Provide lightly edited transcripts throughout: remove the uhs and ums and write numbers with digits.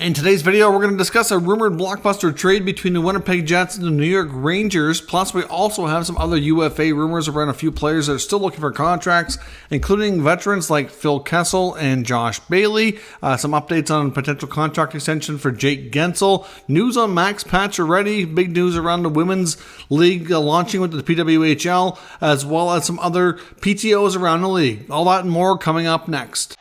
In today's video, we're going to discuss a rumored blockbuster trade between the Winnipeg Jets and the New York Rangers. Plus, we also have some other UFA rumors around a few players that are still looking for contracts, including veterans like Phil Kessel and Josh Bailey. Some updates on potential contract extension for Jake Guentzel. News on Max Pacioretty. Big news around the Women's League launching with the PWHL, as well as some other PTOs around the league. All that and more coming up next.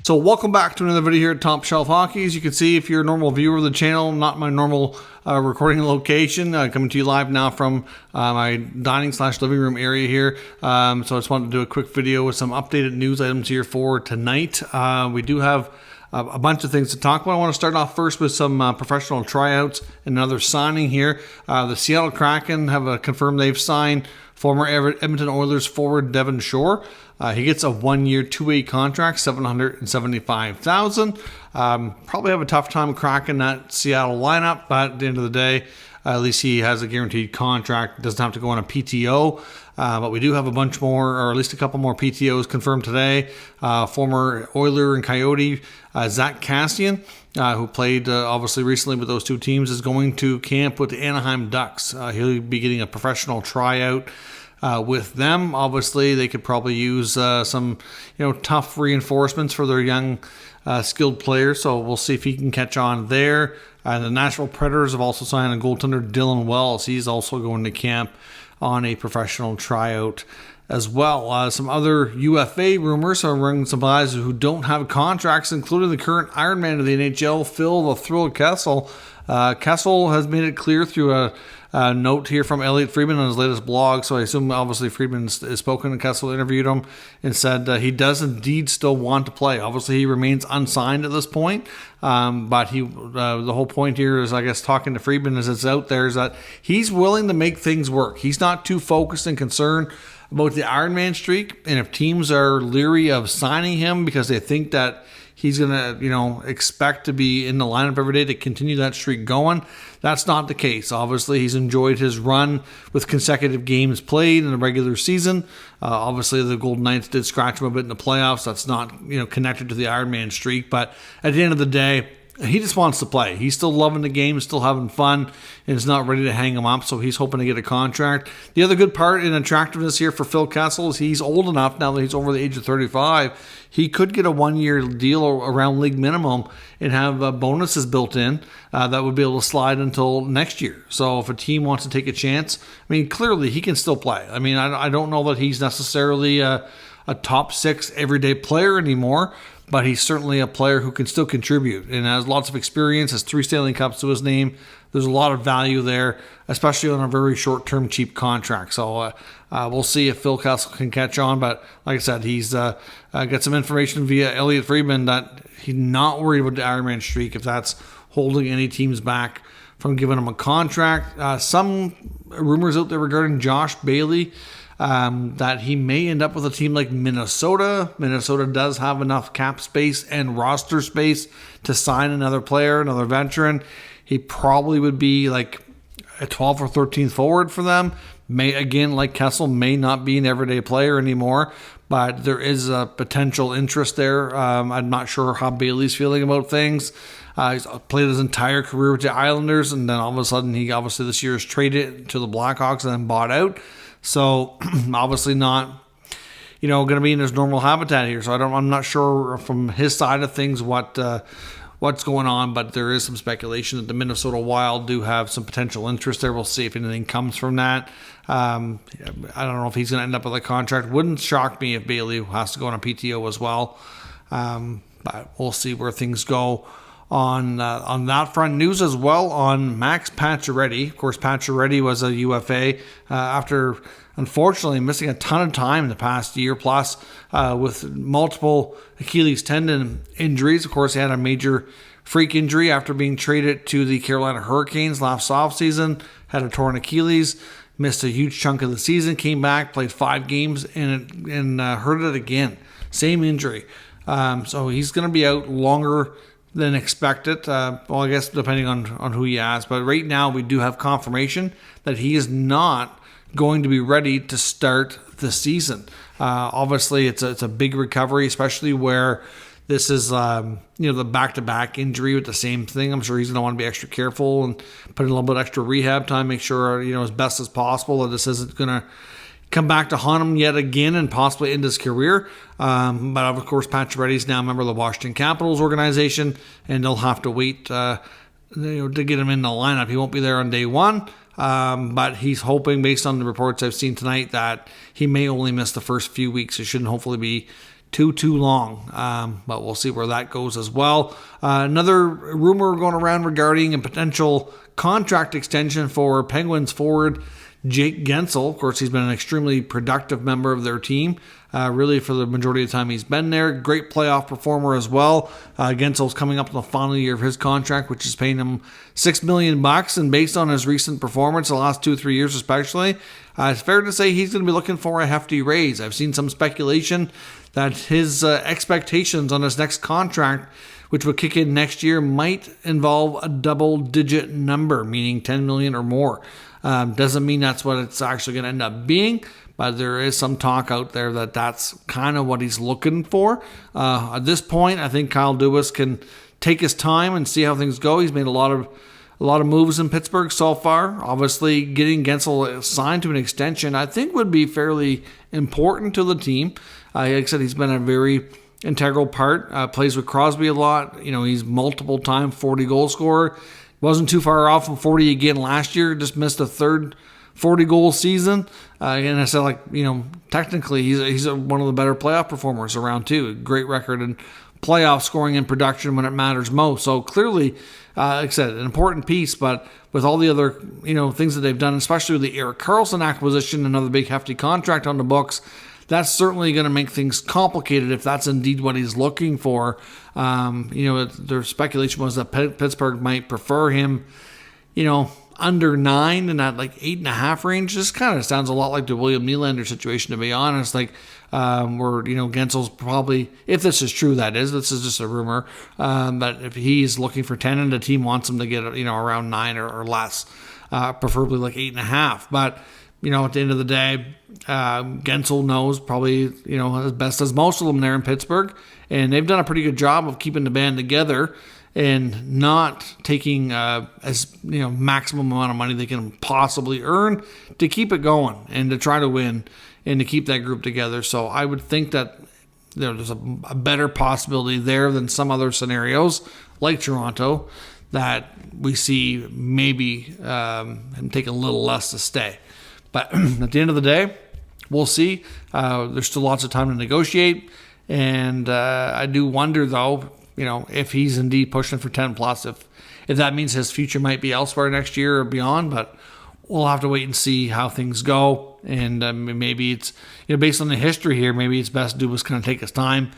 So welcome back to another video here at Top Shelf Hockey. As you can see, if you're a normal viewer of the channel, not my normal recording location, coming to you live now from my dining/living room area here. So I just wanted to do a quick video with some updated news items here for tonight. We do have a bunch of things to talk about. I want to start off first with some professional tryouts and another signing here. The Seattle Kraken have confirmed they've signed former Edmonton Oilers forward Devon Shore. He gets a one-year, two-way contract, $775,000. Probably have a tough time cracking that Seattle lineup, but at the end of the day, at least he has a guaranteed contract. Doesn't have to go on a PTO. But we do have a bunch more, or at least a couple more PTOs confirmed today. Former Oiler and Coyote Zach Kassian, who played obviously recently with those two teams, is going to camp with the Anaheim Ducks. He'll be getting a professional tryout with them. Obviously, they could probably use some tough reinforcements for their young skilled players. So we'll see if he can catch on there. The Nashville Predators have also signed a goaltender, Dylan Wells. He's also going to camp on a professional tryout as well. Some other UFA rumors are running some guys who don't have contracts, including the current Ironman of the NHL, Phil the Thrill Kessel. Kessel has made it clear through a note here from Elliotte Friedman on his latest blog. So I assume obviously Friedman has spoken and Kessel interviewed him and said he does indeed still want to play. Obviously he remains unsigned at this point. But the whole point here is, I guess, talking to Friedman as it's out there, is that he's willing to make things work. He's not too focused and concerned about the Ironman streak. And if teams are leery of signing him because they think that he's going to, expect to be in the lineup every day to continue that streak going, that's not the case. Obviously, he's enjoyed his run with consecutive games played in the regular season. Obviously, the Golden Knights did scratch him a bit in the playoffs. That's not, connected to the Ironman streak. But at the end of the day, he just wants to play. He's still loving the game, still having fun, and is not ready to hang him up, so he's hoping to get a contract. The other good part in attractiveness here for Phil Kessel is he's old enough now that he's over the age of 35. He could get a one-year deal around league minimum and have bonuses built in that would be able to slide until next year. So if a team wants to take a chance, clearly he can still play. I don't know that he's necessarily a top six everyday player anymore, but he's certainly a player who can still contribute and has lots of experience, has 3 Stanley Cups to his name. There's a lot of value there, especially on a very short-term, cheap contract. So we'll see if Phil Kessel can catch on. But like I said, he's got some information via Elliotte Friedman that he's not worried about the Ironman streak if that's holding any teams back from giving him a contract. Some rumors out there regarding Josh Bailey, that he may end up with a team like Minnesota. Minnesota does have enough cap space and roster space to sign another player, another veteran. He probably would be like a 12th or 13th forward for them. Again, like Kessel, may not be an everyday player anymore, but there is a potential interest there. I'm not sure how Bailey's feeling about things. He's played his entire career with the Islanders, and then all of a sudden he obviously this year is traded to the Blackhawks and then bought out. So obviously not, going to be in his normal habitat here. So I'm not sure from his side of things what's going on, but there is some speculation that the Minnesota Wild do have some potential interest there. We'll see if anything comes from that. I don't know if he's going to end up with a contract. Wouldn't shock me if Bailey has to go on a PTO as well. But we'll see where things go on that front. News as well on Max Pacioretty. Of course, Pacioretty was a UFA after unfortunately missing a ton of time in the past year plus with multiple Achilles tendon injuries. Of course, he had a major freak injury after being traded to the Carolina Hurricanes last offseason. Had a torn Achilles, missed a huge chunk of the season, came back, played 5 games, and hurt it again. Same injury. So he's going to be out longer than expected. Well, I guess depending on who you ask. But right now we do have confirmation that he is not going to be ready to start the season. Obviously, it's a big recovery, especially where this is, the back-to-back injury with the same thing. I'm sure he's going to want to be extra careful and put in a little bit extra rehab time, make sure, as best as possible that this isn't going to come back to haunt him yet again and possibly end his career. But of course, Pacioretty is now a member of the Washington Capitals organization, and they'll have to wait to get him in the lineup. He won't be there on day one. But he's hoping, based on the reports I've seen tonight, that he may only miss the first few weeks. It shouldn't hopefully be too long, but we'll see where that goes as well. Another rumor going around regarding a potential contract extension for Penguins forward Jake Guentzel. Of course, he's been an extremely productive member of their team, really for the majority of the time he's been there. Great playoff performer as well. Guentzel's coming up in the final year of his contract, which is paying him $6 million. And based on his recent performance, the last 2-3 years especially, it's fair to say he's going to be looking for a hefty raise. I've seen some speculation that his expectations on his next contract, which would kick in next year, might involve a double-digit number, meaning $10 million or more. Doesn't mean that's what it's actually going to end up being, but there is some talk out there that that's kind of what he's looking for. At this point, I think Kyle Dubas can take his time and see how things go. He's made a lot of moves in Pittsburgh so far. Obviously, getting Guentzel signed to an extension, I think, would be fairly important to the team. Like I said, he's been a very integral part. Plays with Crosby a lot. He's multiple-time 40-goal scorer. Wasn't too far off from 40 again last year. Just missed a third 40-goal season. And I said, technically, he's one of the better playoff performers around, too. Great record in playoff scoring and production when it matters most. So clearly, like I said, an important piece, but with all the other, things that they've done, especially with the Erik Karlsson acquisition, another big hefty contract on the books, that's certainly going to make things complicated if that's indeed what he's looking for. Their speculation was that Pittsburgh might prefer him, under 9 in that 8.5 range. This kind of sounds a lot like the William Nylander situation, to be honest. Where Guentzel's probably, if this is true, this is just a rumor, but if he's looking for 10 and the team wants him to get around 9 or less, preferably 8.5. But at the end of the day, Guentzel knows probably, as best as most of them there in Pittsburgh. And they've done a pretty good job of keeping the band together and not taking maximum amount of money they can possibly earn to keep it going and to try to win and to keep that group together. So I would think that there's a better possibility there than some other scenarios like Toronto that we see maybe him take a little less to stay. But at the end of the day, we'll see. There's still lots of time to negotiate. And I do wonder, though, if he's indeed pushing for 10 plus, if that means his future might be elsewhere next year or beyond. But we'll have to wait and see how things go. And maybe it's, based on the history here, maybe it's best to do is kind of take his time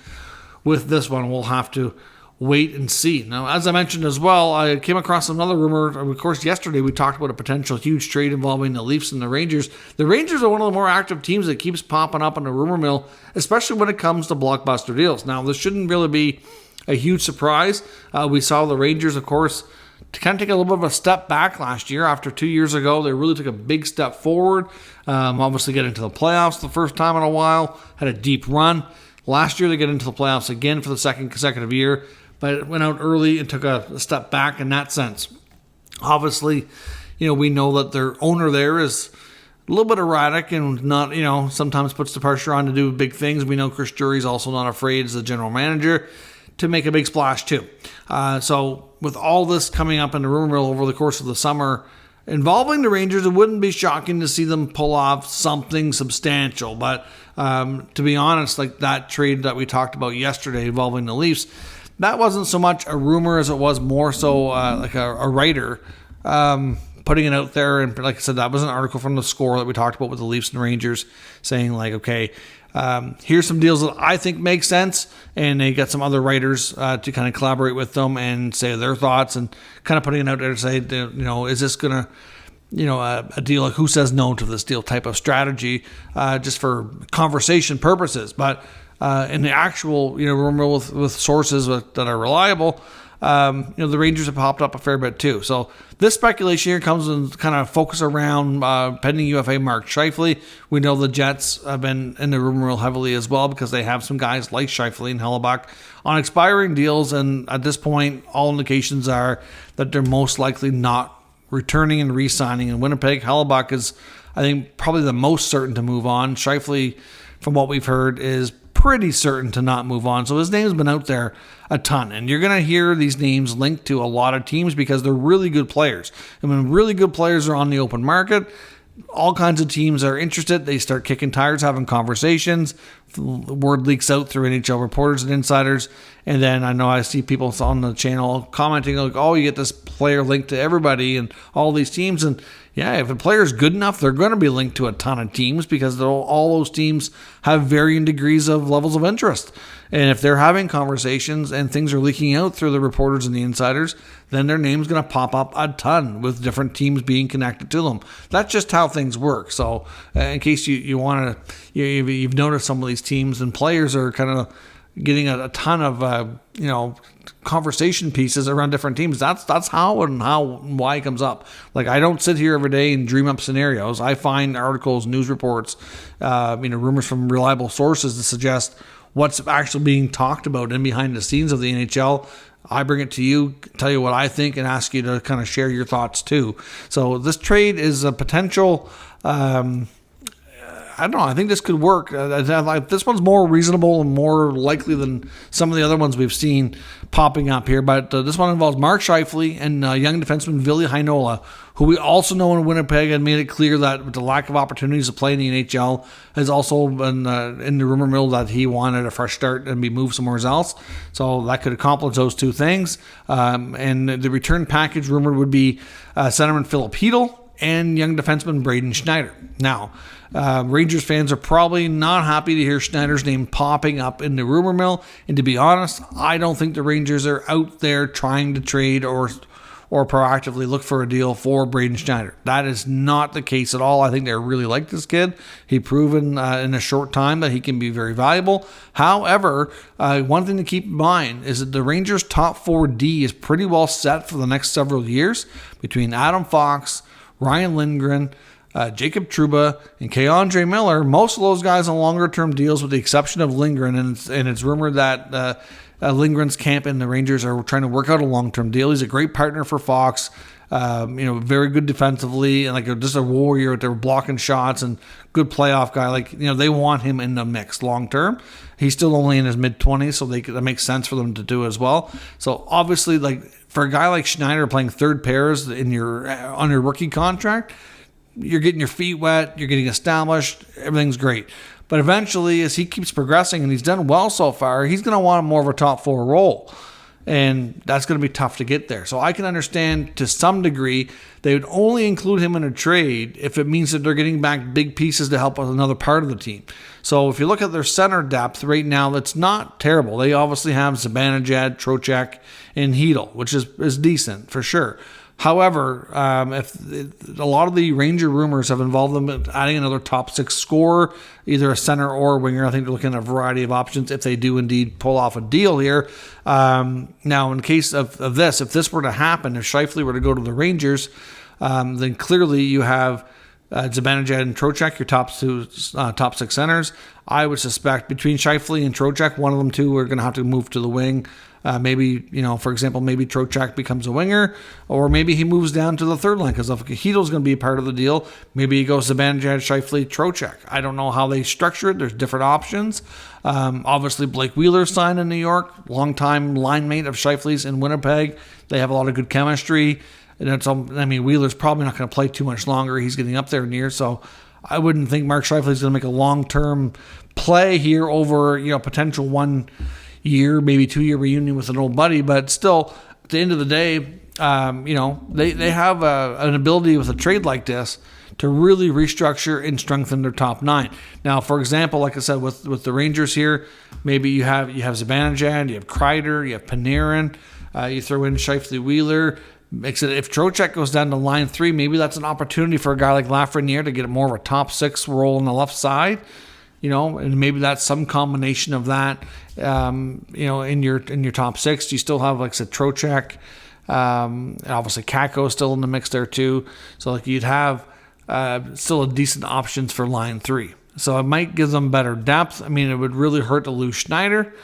with this one. We'll have to wait and see. Now, as I mentioned as well, I came across another rumor. Of course, yesterday we talked about a potential huge trade involving the Leafs and the Rangers. The Rangers are one of the more active teams that keeps popping up in the rumor mill, especially when it comes to blockbuster deals. Now, this shouldn't really be a huge surprise. We saw the Rangers, of course, to kind of take a little bit of a step back last year. After 2 years ago, they really took a big step forward. Obviously, get into the playoffs the first time in a while, had a deep run. Last year, they get into the playoffs again for the second consecutive year, but it went out early and took a step back in that sense. Obviously, we know that their owner there is a little bit erratic and not, sometimes puts the pressure on to do big things. We know Chris Drury's also not afraid as the general manager to make a big splash too. So with all this coming up in the rumor mill over the course of the summer involving the Rangers, it wouldn't be shocking to see them pull off something substantial. But to be honest, that trade that we talked about yesterday involving the Leafs, that wasn't so much a rumor as it was more so a writer putting it out there. And like I said, that was an article from The Score that we talked about with the Leafs and Rangers saying okay, here's some deals that I think make sense. And they got some other writers to kind of collaborate with them and say their thoughts and kind of putting it out there to say, is this going to, a deal like who says no to this deal type of strategy just for conversation purposes. But in the actual, rumor with sources that are reliable, the Rangers have popped up a fair bit too. So this speculation here comes and kind of focus around pending UFA Mark Scheifele. We know the Jets have been in the rumor mill heavily as well because they have some guys like Scheifele and Hellebuck on expiring deals, and at this point, all indications are that they're most likely not returning and re-signing in Winnipeg. Hellebuck is, I think, probably the most certain to move on. Scheifele, from what we've heard, is pretty certain to not move on. So his name's been out there a ton. And you're going to hear these names linked to a lot of teams because they're really good players. And when really good players are on the open market, all kinds of teams are interested. They start kicking tires, having conversations. The word leaks out through NHL reporters and insiders. And then I know I see people on the channel commenting like, oh, you get this player linked to everybody and all these teams. And yeah, if a player is good enough, they're going to be linked to a ton of teams because all those teams have varying degrees of levels of interest. And if they're having conversations and things are leaking out through the reporters and the insiders, then their name's going to pop up a ton with different teams being connected to them. That's just how things work. So in case you want to, you've noticed some of these teams and players are kind of getting a ton of, conversation pieces around different teams. That's how and why it comes up. Like, I don't sit here every day and dream up scenarios. I find articles, news reports, rumors from reliable sources that suggest what's actually being talked about and behind the scenes of the NHL. I bring it to you, tell you what I think, and ask you to kind of share your thoughts too. So this trade is a potential, I don't know, I think this could work. This one's more reasonable and more likely than some of the other ones we've seen popping up here. But this one involves Mark Scheifele and young defenseman Ville Heinola, who we also know in Winnipeg and made it clear that with the lack of opportunities to play in the NHL has also been in the rumor mill that he wanted a fresh start and be moved somewhere else. So that could accomplish those two things. And the return package rumored would be centerman Philip Hedl and young defenseman Braden Schneider. Now, Rangers fans are probably not happy to hear Schneider's name popping up in the rumor mill. And to be honest, I don't think the Rangers are out there trying to trade or proactively look for a deal for Braden Schneider. That is not the case at all. I think they really like this kid. He's proven in a short time that he can be very valuable. However, one thing to keep in mind is that the Rangers' top 4D is pretty well set for the next several years between Adam Fox, Ryan Lindgren, Jacob Trouba, and K-Andre Miller. Most of those guys on longer-term deals with the exception of Lindgren, and it's rumored that Lindgren's camp and the Rangers are trying to work out a long-term deal. He's a great partner for Fox, very good defensively, and just a warrior out there blocking shots and good playoff guy. They want him in the mix long-term. He's still only in his mid-20s, so that makes sense for them to do as well. So obviously, for a guy like Schneider playing third pairs on your rookie contract, you're getting your feet wet, you're getting established, everything's great. But eventually, as he keeps progressing, and he's done well so far, he's going to want more of a top 4 role. And that's going to be tough to get there. So I can understand to some degree they would only include him in a trade if it means that they're getting back big pieces to help with another part of the team. So if you look at their center depth right now, that's not terrible. They obviously have Zibanejad, Trocheck, and Hedl, which is decent for sure. However, if a lot of the Ranger rumors have involved them in adding another top 6 scorer, either a center or a winger. I think they're looking at a variety of options if they do indeed pull off a deal here. Now, in case of this, if this were to happen, if Scheifele were to go to the Rangers, then clearly you have Zibanejad and Trocheck, your top 6 centers. I would suspect between Scheifele and Trocheck, one of them two are going to have to move to the wing. Maybe Trocheck becomes a winger, or maybe he moves down to the third line because if Hedl's going to be a part of the deal, maybe he goes Zibanejad, Scheifele, Trocheck. I don't know how they structure it. There's different options. Obviously, Blake Wheeler signed in New York, longtime line mate of Scheifele's in Winnipeg. They have a lot of good chemistry. And Wheeler's probably not going to play too much longer. He's getting up there in years, so I wouldn't think Mark Scheifele is going to make a long-term play here over potential 1 year, maybe 2 year reunion with an old buddy. But still, at the end of the day, they have an ability with a trade like this to really restructure and strengthen their top 9. Now, for example, like I said, with the Rangers here, maybe you have Zibanejad, you have Kreider, you have Panarin, you throw in Scheifele, Wheeler. Makes it, if Trocheck goes down to line 3, maybe that's an opportunity for a guy like Lafreniere to get more of a top 6 role on the left side. and maybe that's some combination of that. In your top six, you still have, like I said, Trocheck, obviously Kakko still in the mix there too. So like you'd have still a decent options for line three. So it might give them better depth. I mean, it would really hurt to lose Schneider,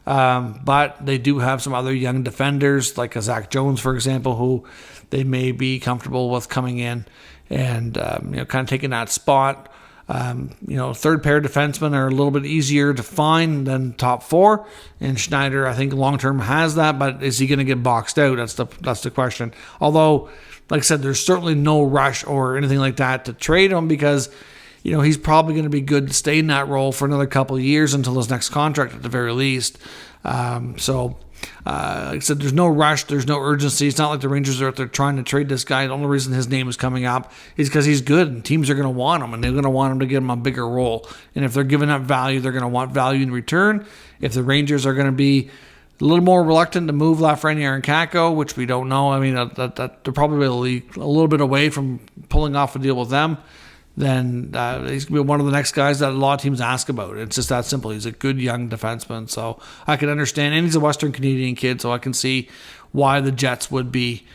but they do have some other young defenders like a Zach Jones, for example, who they may be comfortable with coming in and kind of taking that spot. Third pair defensemen are a little bit easier to find than top four, and Schneider, I think, long term has that. But is he going to get boxed out? That's the question. Although, like I said, there's certainly no rush or anything like that to trade him because he's probably going to be good to stay in that role for another couple of years until his next contract at the very least. Like I said, there's no rush, there's no urgency. It's not like the Rangers are out there trying to trade this guy. The only reason his name is coming up is because he's good and teams are going to want him, and they're going to want him to give him a bigger role. And if they're giving up value, they're going to want value in return. If the Rangers are going to be a little more reluctant to move Lafreniere and Kakko, which we don't know, I mean, that they're probably a little bit away from pulling off a deal with them, then he's going to be one of the next guys that a lot of teams ask about. It's just that simple. He's a good young defenseman, so I can understand. And he's a Western Canadian kid, so I can see why the Jets would be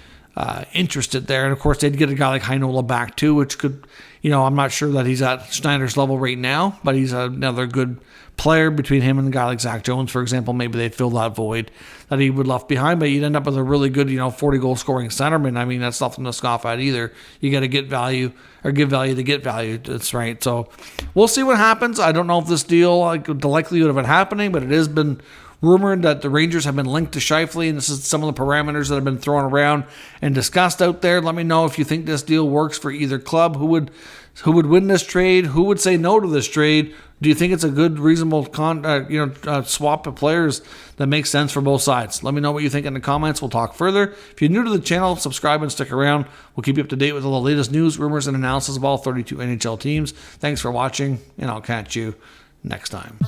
interested there. And, of course, they'd get a guy like Heinola back, too, which could, I'm not sure that he's at Schneider's level right now, but he's another good player. Between him and a guy like Zach Jones, for example, maybe they'd fill that void that he would left behind, but you'd end up with a really good, 40-goal scoring centerman. I mean, that's nothing to scoff at either. You got to get value or give value to get value. That's right. So we'll see what happens. I don't know if this deal, the likelihood of it happening, but it has been rumored that the Rangers have been linked to Scheifele, and this is some of the parameters that have been thrown around and discussed out there. Let me know if you think this deal works for either club. Who would win this trade? Who would say no to this trade? Do you think it's a good, reasonable swap of players that makes sense for both sides? Let me know what you think in the comments. We'll talk further. If you're new to the channel, subscribe and stick around. We'll keep you up to date with all the latest news, rumors, and analysis of all 32 NHL teams. Thanks for watching, and I'll catch you next time.